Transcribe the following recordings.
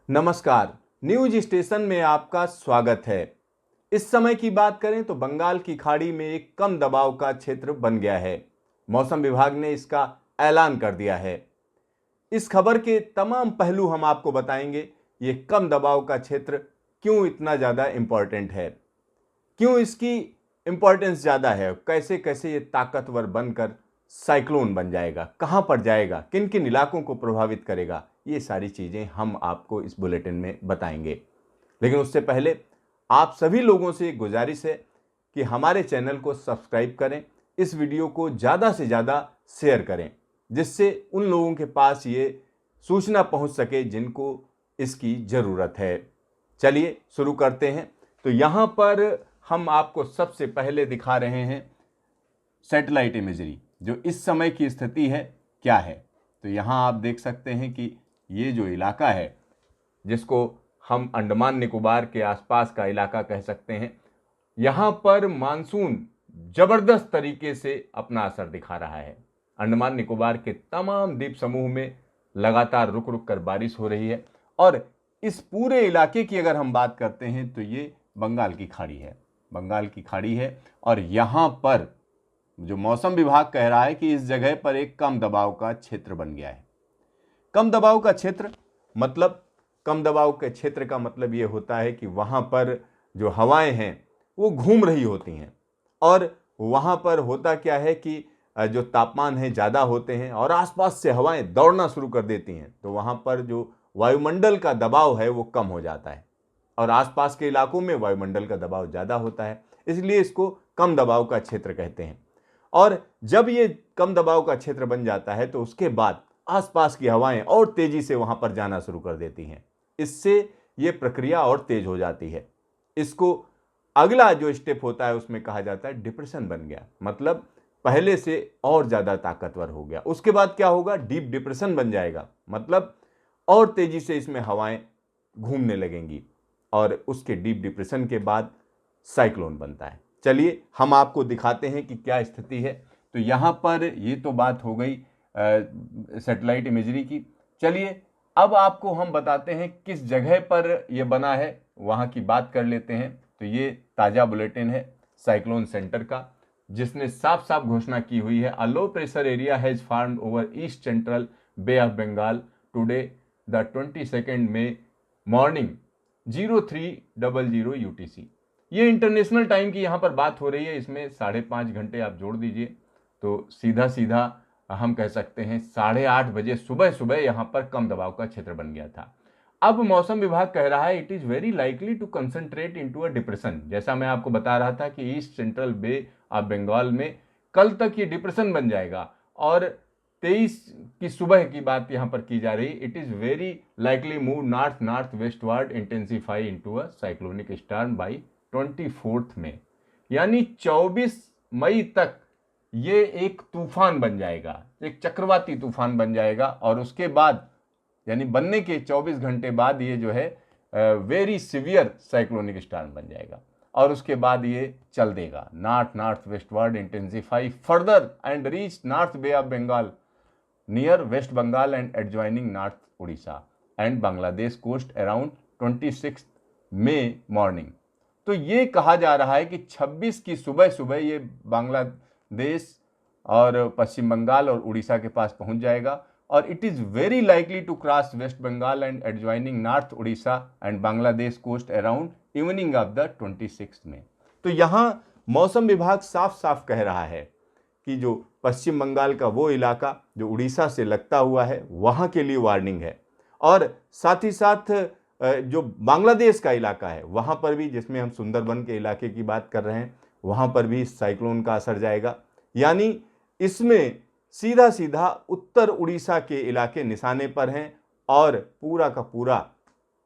नमस्कार। News station में आपका स्वागत है। इस समय की बात करें तो बंगाल की खाड़ी में एक कम दबाव का क्षेत्र बन गया है। मौसम विभाग ने इसका ऐलान कर दिया है। इस खबर के तमाम पहलू हम आपको बताएंगे। ये कम दबाव का क्षेत्र क्यों इतना ज़्यादा इम्पोर्टेंट है, क्यों इसकी इम्पोर्टेंस ज़्यादा है, कैसे कैसे ये ताकतवर बनकर साइक्लोन बन जाएगा, कहाँ पर जाएगा, किन किन इलाकों को प्रभावित करेगा, ये सारी चीज़ें हम आपको इस बुलेटिन में बताएंगे। लेकिन उससे पहले आप सभी लोगों से एक गुजारिश है कि हमारे चैनल को सब्सक्राइब करें, इस वीडियो को ज़्यादा से ज़्यादा शेयर करें, जिससे उन लोगों के पास ये सूचना पहुंच सके जिनको इसकी ज़रूरत है। चलिए शुरू करते हैं। तो यहाँ पर हम आपको सबसे पहले दिखा रहे हैं सैटेलाइट इमेजरी, जो इस समय की स्थिति है क्या है। तो यहाँ आप देख सकते हैं कि ये जो इलाका है, जिसको हम अंडमान निकोबार के आसपास का इलाका कह सकते हैं, यहाँ पर मानसून जबरदस्त तरीके से अपना असर दिखा रहा है। अंडमान निकोबार के तमाम द्वीप समूह में लगातार रुक रुक कर बारिश हो रही है और इस पूरे इलाके की अगर हम बात करते हैं तो ये बंगाल की खाड़ी है। बंगाल की खाड़ी है और यहाँ पर जो मौसम विभाग कह रहा है कि इस जगह पर एक कम दबाव का क्षेत्र बन गया है। कम दबाव का क्षेत्र मतलब, कम दबाव के क्षेत्र का मतलब ये होता है कि वहाँ पर जो हवाएं हैं वो घूम रही होती हैं और वहाँ पर होता क्या है कि जो तापमान है ज़्यादा होते हैं और आसपास से हवाएं दौड़ना शुरू कर देती हैं, तो वहाँ पर जो वायुमंडल का दबाव है वो कम हो जाता है और आसपास के इलाकों में वायुमंडल का दबाव ज़्यादा होता है, इसलिए इसको कम दबाव का क्षेत्र कहते हैं। और जब ये कम दबाव का क्षेत्र बन जाता है तो उसके बाद आसपास की हवाएं और तेजी से वहां पर जाना शुरू कर देती हैं। इससे ये प्रक्रिया और तेज हो जाती है। इसको अगला जो स्टेप होता है उसमें कहा जाता है डिप्रेशन बन गया, मतलब पहले से और ज्यादा ताकतवर हो गया। उसके बाद क्या होगा, डीप डिप्रेशन बन जाएगा, मतलब और तेजी से इसमें हवाएं घूमने लगेंगी और उसके डीप डिप्रेशन के बाद साइक्लोन बनता है। चलिए हम आपको दिखाते हैं कि क्या स्थिति है। तो यहाँ पर ये तो बात हो गई सैटेलाइट इमेजरी की। चलिए अब आपको हम बताते हैं किस जगह पर यह बना है, वहाँ की बात कर लेते हैं। तो ये ताज़ा बुलेटिन है साइक्लोन सेंटर का, जिसने साफ साफ घोषणा की हुई है, a low pressure area has formed over east central bay of Bengal today the 22 May morning 0300 UTC। ये इंटरनेशनल टाइम की यहाँ पर बात हो रही है, इसमें 5.5 घंटे आप जोड़ दीजिए तो सीधा सीधा हम कह सकते हैं 8:30 बजे सुबह सुबह यहाँ पर कम दबाव का क्षेत्र बन गया था। अब मौसम विभाग कह रहा है it is very likely to concentrate into a depression. जैसा मैं आपको बता रहा था कि east central bay of Bengal में कल तक ये डिप्रेशन बन जाएगा और 23 की सुबह की बात यहाँ पर की जा रही। It is very likely move north north westward intensify into a cyclonic storm by 24 में, यानी 24 मई तक ये एक तूफान बन जाएगा, एक चक्रवाती तूफान बन जाएगा और उसके बाद यानी बनने के 24 घंटे बाद ये जो है वेरी सीवियर साइक्लोनिक स्टॉर्म बन जाएगा और उसके बाद ये चल देगा north north westward intensify further and reach north bay of Bengal near west Bengal and adjoining north Orissa and Bangladesh coast around 26 May morning. तो ये कहा जा रहा है कि 26 की सुबह सुबह ये बांग्लादेश और पश्चिम बंगाल और उड़ीसा के पास पहुंच जाएगा और it is very likely to cross west Bengal and adjoining north Orissa and Bangladesh coast around evening of the 26 में। तो यहाँ मौसम विभाग साफ साफ कह रहा है कि जो पश्चिम बंगाल का वो इलाका जो उड़ीसा से लगता हुआ है वहाँ के लिए वार्निंग है और साथ ही साथ जो बांग्लादेश का इलाका है वहाँ पर भी, जिसमें हम सुंदरबन के इलाके की बात कर रहे हैं, वहाँ पर भी साइक्लोन का असर जाएगा। यानी इसमें सीधा सीधा उत्तर उड़ीसा के इलाके निशाने पर हैं और पूरा का पूरा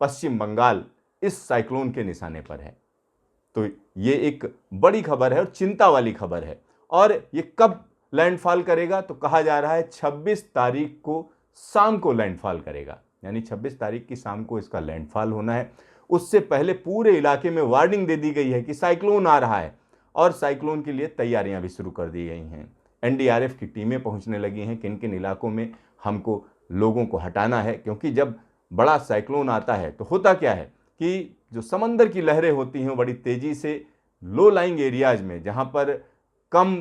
पश्चिम बंगाल इस साइक्लोन के निशाने पर है। तो ये एक बड़ी खबर है और चिंता वाली खबर है। और ये कब लैंडफॉल करेगा, तो कहा जा रहा है 26 तारीख को शाम को लैंडफॉल करेगा, यानी 26 तारीख की शाम को इसका लैंडफॉल होना है। उससे पहले पूरे इलाके में वार्निंग दे दी गई है कि साइक्लोन आ रहा है और साइक्लोन के लिए तैयारियां भी शुरू कर दी गई हैं। एनडीआरएफ की टीमें पहुंचने लगी हैं किन किन इलाकों में हमको लोगों को हटाना है, क्योंकि जब बड़ा साइक्लोन आता है तो होता क्या है कि जो समंदर की लहरें होती हैं वो बड़ी तेज़ी से लो लाइंग एरियाज में, जहाँ पर कम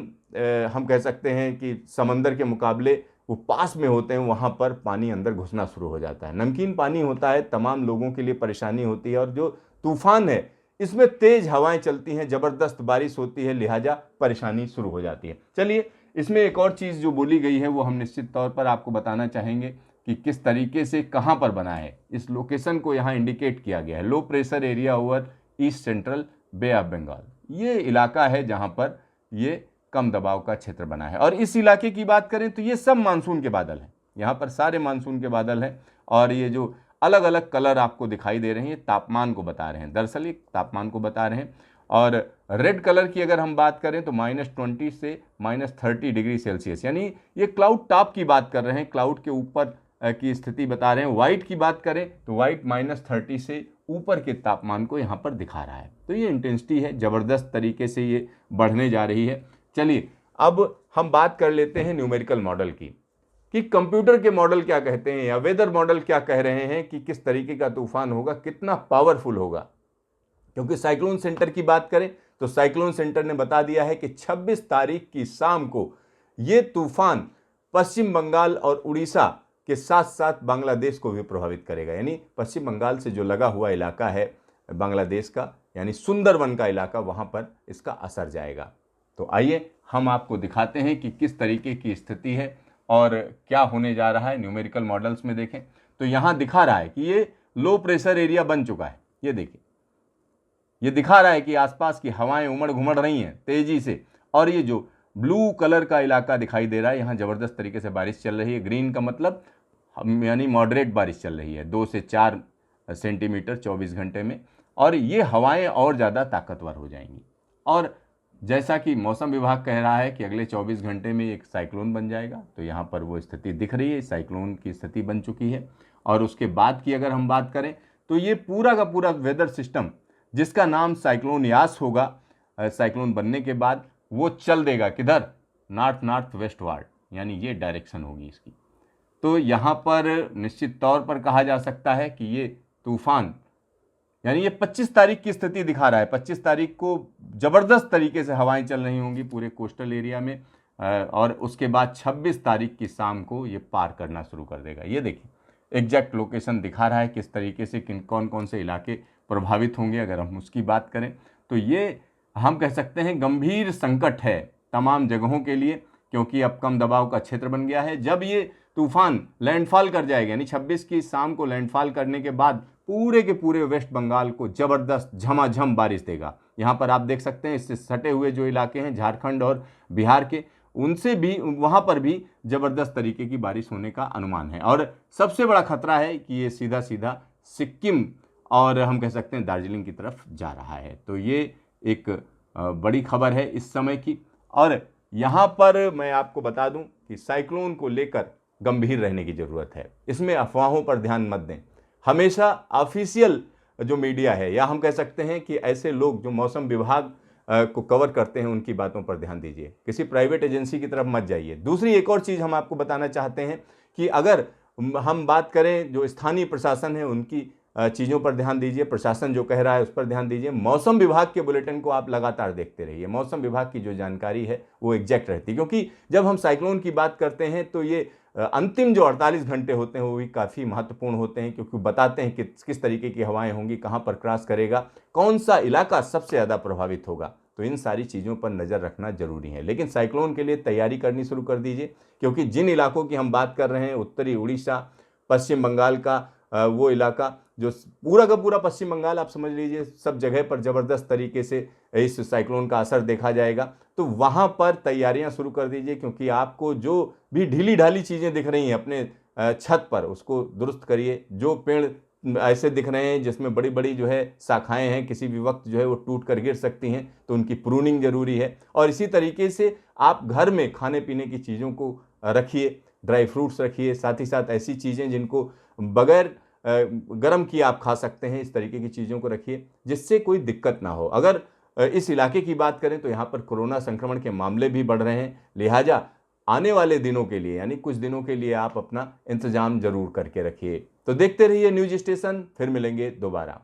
हम कह सकते हैं कि समंदर के मुकाबले वो पास में होते हैं, वहाँ पर पानी अंदर घुसना शुरू हो जाता है। नमकीन पानी होता है, तमाम लोगों के लिए परेशानी होती है, और जो तूफान है इसमें तेज हवाएं चलती हैं, ज़बरदस्त बारिश होती है, लिहाजा परेशानी शुरू हो जाती है। चलिए, इसमें एक और चीज़ जो बोली गई है वो हम निश्चित तौर पर आपको बताना चाहेंगे कि किस तरीके से कहाँ पर बना है। इस लोकेशन को यहाँ इंडिकेट किया गया है, low pressure area over east central bay of Bengal. ये इलाका है जहाँ पर ये कम दबाव का क्षेत्र बना है। और इस इलाके की बात करें तो ये सब मानसून के बादल हैं, यहाँ पर सारे मानसून के बादल हैं। और ये जो अलग अलग कलर आपको दिखाई दे रहे हैं, ये तापमान को बता रहे हैं, दरअसल ये तापमान को बता रहे हैं। और रेड कलर की अगर हम बात करें तो -20 से -30 डिग्री सेल्सियस, यानी ये क्लाउड टॉप की बात कर रहे हैं, क्लाउड के ऊपर की स्थिति बता रहे हैं। वाइट की बात करें तो वाइट -30 से ऊपर के तापमान को यहाँ पर दिखा रहा है। तो ये इंटेंसिटी है, ज़बरदस्त तरीके से ये बढ़ने जा रही है। चलिए, अब हम बात कर लेते हैं न्यूमेरिकल मॉडल की, कि कंप्यूटर के मॉडल क्या कहते हैं या वेदर मॉडल क्या कह रहे हैं कि किस तरीके का तूफान होगा, कितना पावरफुल होगा। क्योंकि साइक्लोन सेंटर की बात करें तो साइक्लोन सेंटर ने बता दिया है कि 26 तारीख की शाम को ये तूफान पश्चिम बंगाल और उड़ीसा के साथ साथ बांग्लादेश को भी प्रभावित करेगा। यानी पश्चिम बंगाल से जो लगा हुआ इलाका है बांग्लादेश का, यानी सुंदरवन का इलाका, वहां पर इसका असर जाएगा। तो आइए हम आपको दिखाते हैं कि किस तरीके की स्थिति है और क्या होने जा रहा है। न्यूमेरिकल मॉडल्स में देखें तो यहाँ दिखा रहा है कि ये लो प्रेशर एरिया बन चुका है। ये देखिए, ये दिखा रहा है कि आसपास की हवाएं उमड़ घुमड़ रही हैं तेजी से, और ये जो ब्लू कलर का इलाका दिखाई दे रहा है, यहाँ ज़बरदस्त तरीके से बारिश चल रही है। ग्रीन का मतलब यानी मॉडरेट बारिश चल रही है, 2 से 4 सेंटीमीटर 24 घंटे में, और ये हवाएं और ज़्यादा ताकतवर हो जाएंगी। और जैसा कि मौसम विभाग कह रहा है कि अगले 24 घंटे में एक साइक्लोन बन जाएगा, तो यहाँ पर वो स्थिति दिख रही है, साइक्लोन की स्थिति बन चुकी है। और उसके बाद की अगर हम बात करें तो ये पूरा का पूरा वेदर सिस्टम, जिसका नाम साइक्लोन यास होगा, साइक्लोन बनने के बाद वो चल देगा किधर, नॉर्थ वेस्ट वार्ड, यानी ये डायरेक्शन होगी इसकी। तो यहाँ पर निश्चित तौर पर कहा जा सकता है कि ये तूफान, यानी ये 25 तारीख की स्थिति दिखा रहा है, 25 तारीख को ज़बरदस्त तरीके से हवाएं चल रही होंगी पूरे कोस्टल एरिया में, और उसके बाद 26 तारीख की शाम को ये पार करना शुरू कर देगा। ये देखिए, एग्जैक्ट लोकेशन दिखा रहा है किस तरीके से कौन कौन से इलाके प्रभावित होंगे। अगर हम उसकी बात करें तो ये हम कह सकते हैं गंभीर संकट है तमाम जगहों के लिए, क्योंकि अब कम दबाव का क्षेत्र बन गया है। जब ये तूफान लैंडफॉल कर जाएगा, यानी 26 की शाम को लैंडफॉल करने के बाद पूरे के पूरे वेस्ट बंगाल को ज़बरदस्त झमाझम बारिश देगा। यहाँ पर आप देख सकते हैं इससे सटे हुए जो इलाके हैं झारखंड और बिहार के, उनसे भी, वहाँ पर भी ज़बरदस्त तरीके की बारिश होने का अनुमान है। और सबसे बड़ा खतरा है कि ये सीधा सीधा सिक्किम और हम कह सकते हैं दार्जिलिंग की तरफ जा रहा है। तो ये एक बड़ी खबर है इस समय की। और यहाँ पर मैं आपको बता दूं कि साइक्लोन को लेकर गंभीर रहने की ज़रूरत है, इसमें अफवाहों पर ध्यान मत दें। हमेशा ऑफिशियल जो मीडिया है, या हम कह सकते हैं कि ऐसे लोग जो मौसम विभाग को कवर करते हैं, उनकी बातों पर ध्यान दीजिए, किसी प्राइवेट एजेंसी की तरफ मत जाइए। दूसरी एक और चीज़ हम आपको बताना चाहते हैं कि अगर हम बात करें जो स्थानीय प्रशासन है उनकी चीज़ों पर ध्यान दीजिए, प्रशासन जो कह रहा है उस पर ध्यान दीजिए। मौसम विभाग के बुलेटिन को आप लगातार देखते रहिए, मौसम विभाग की जो जानकारी है वो एग्जैक्ट रहती है, क्योंकि जब हम साइक्लोन की बात करते हैं तो ये अंतिम जो 48 घंटे होते हैं वो भी काफ़ी महत्वपूर्ण होते हैं, क्योंकि बताते हैं कि किस तरीके की हवाएं होंगी, कहाँ पर क्रॉस करेगा, कौन सा इलाका सबसे ज़्यादा प्रभावित होगा। तो इन सारी चीज़ों पर नज़र रखना जरूरी है। लेकिन साइक्लोन के लिए तैयारी करनी शुरू कर दीजिए, क्योंकि जिन इलाकों की हम बात कर रहे हैं, उत्तरी उड़ीसा, पश्चिम बंगाल का वो इलाका, जो पूरा का पूरा पश्चिम बंगाल आप समझ लीजिए, सब जगह पर ज़बरदस्त तरीके से इस साइक्लोन का असर देखा जाएगा। तो वहाँ पर तैयारियां शुरू कर दीजिए, क्योंकि आपको जो भी ढीली ढाली चीज़ें दिख रही हैं अपने छत पर, उसको दुरुस्त करिए। जो पेड़ ऐसे दिख रहे हैं जिसमें बड़ी बड़ी जो है शाखाएं हैं, किसी भी वक्त जो है वो टूट कर गिर सकती हैं, तो उनकी प्रूनिंग जरूरी है। और इसी तरीके से आप घर में खाने पीने की चीज़ों को रखिए, ड्राई फ्रूट्स रखिए, साथ ही साथ ऐसी चीज़ें जिनको बगैर गर्म किए आप खा सकते हैं, इस तरीके की चीज़ों को रखिए जिससे कोई दिक्कत ना हो। अगर इस इलाके की बात करें तो यहाँ पर कोरोना संक्रमण के मामले भी बढ़ रहे हैं, लिहाजा आने वाले दिनों के लिए, यानी कुछ दिनों के लिए आप अपना इंतजाम जरूर करके रखिए। तो देखते रहिए न्यूज स्टेशन, फिर मिलेंगे दोबारा।